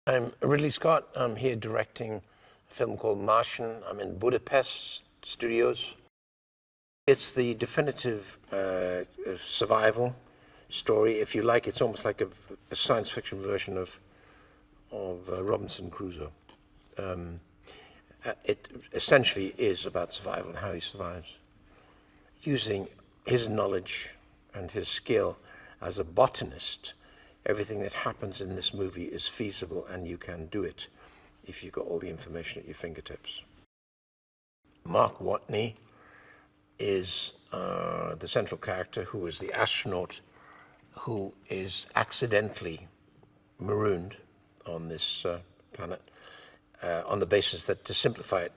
I'm Ridley Scott. I'm here directing a film called Martian. I'm in Budapest studios. It's the definitive survival story. If you like, it's almost like a science fiction version of Robinson Crusoe. It essentially is about survival and how he survives, using his knowledge and his skill as a botanist. Everything that happens in this movie is feasible, and you can do it if you've got all the information at your fingertips. Mark Watney is the central character, who is the astronaut who is accidentally marooned on this planet on the basis that, to simplify it,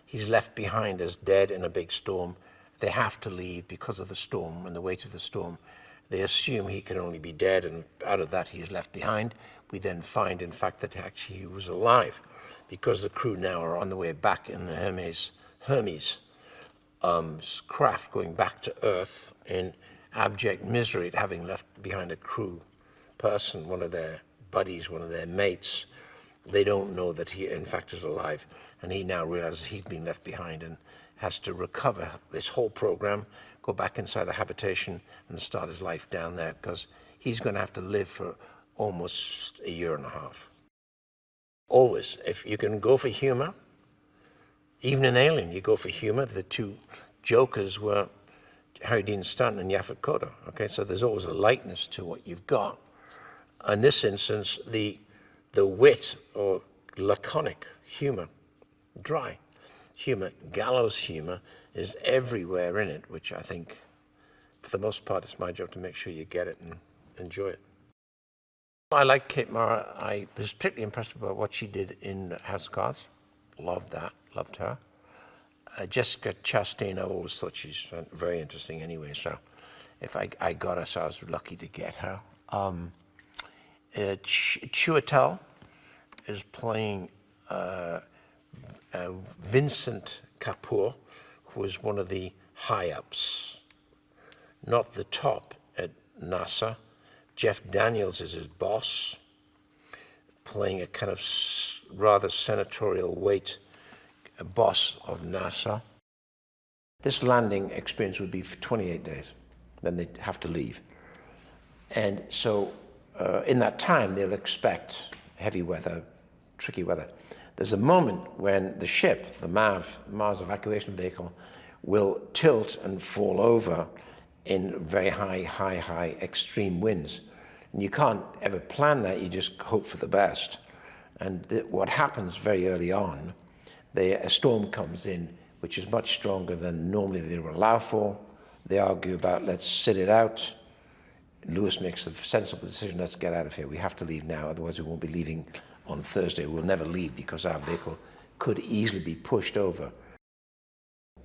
he's left behind as dead in a big storm. They have to leave because of the storm and the weight of the storm. They assume he can only be dead, and out of that he is left behind. We then find, in fact, that actually he was alive, because the crew now are on the way back in the Hermes craft, going back to Earth in abject misery at having left behind a crew person, one of their buddies, one of their mates. They don't know that he, in fact, is alive, and he now realizes he's been left behind and has to recover this whole program, go back inside the habitation and start his life down there, because he's going to have to live for almost a year and a half. Always, if you can go for humor, even in Alien, you go for humor. The two jokers were Harry Dean Stanton and Yaphet Kotto. Okay, so there's always a lightness to what you've got. In this instance, the wit or laconic humor, dry humor, gallows humor, is everywhere in it, which I think, for the most part, it's my job to make sure you get it and enjoy it. I like Kate Mara. I was particularly impressed by what she did in House of Cards. Loved that, loved her. Jessica Chastain, I always thought she's very interesting anyway, so if I got her, so I was lucky to get her. Chiwetel is playing Vincent Kapoor, who is one of the high-ups, not the top at NASA. Jeff Daniels is his boss, playing a kind of rather senatorial weight boss of NASA. This landing experience would be for 28 days. Then they'd have to leave. And so in that time, they'll expect heavy weather, tricky weather. There's a moment when the ship, the MAV, Mars Evacuation Vehicle, will tilt and fall over in very high extreme winds. And you can't ever plan that, you just hope for the best. And what happens very early on, a storm comes in, which is much stronger than normally they will allow for. They argue about, let's sit it out. Lewis makes the sensible decision, let's get out of here. We have to leave now, otherwise we won't be leaving on Thursday. We'll never leave because our vehicle could easily be pushed over.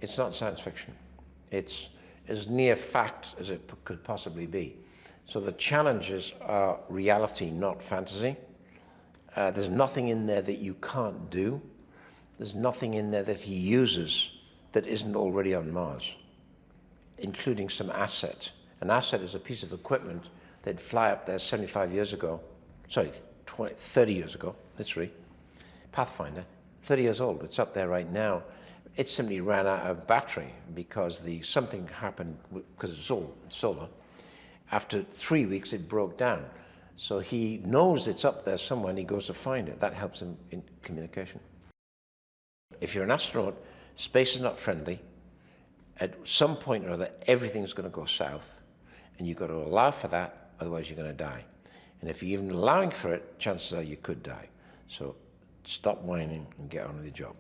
It's not science fiction. It's as near fact as it could possibly be. So the challenges are reality, not fantasy. There's nothing in there that you can't do. There's nothing in there that he uses that isn't already on Mars, including some asset. An asset is a piece of equipment that'd fly up there 75 years ago, sorry, 30 years ago, literally. Pathfinder, 30 years old, it's up there right now. It simply ran out of battery because something happened, because it's all solar. After 3 weeks, it broke down. So he knows it's up there somewhere and he goes to find it. That helps him in communication. If you're an astronaut, space is not friendly. At some point or other, everything's going to go south. And you've got to allow for that, otherwise you're going to die. And if you're even allowing for it, chances are you could die. So stop whining and get on with your job.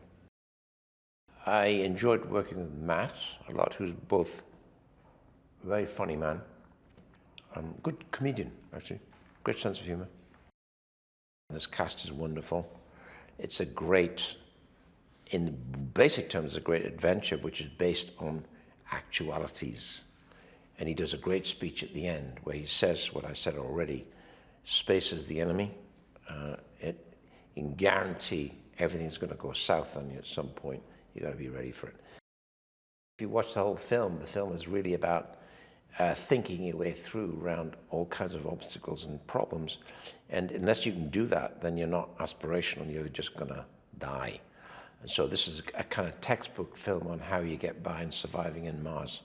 I enjoyed working with Matt a lot, who's both a very funny man, good comedian, actually, great sense of humor. This cast is wonderful. It's a great, in basic terms, a great adventure, which is based on actualities. And he does a great speech at the end where he says what I said already: space is the enemy. It can guarantee everything's going to go south on you at some point. You've got to be ready for it. If you watch the whole film, the film is really about thinking your way through around all kinds of obstacles and problems. And unless you can do that, then you're not aspirational, you're just going to die. And so this is a kind of textbook film on how you get by and surviving in Mars.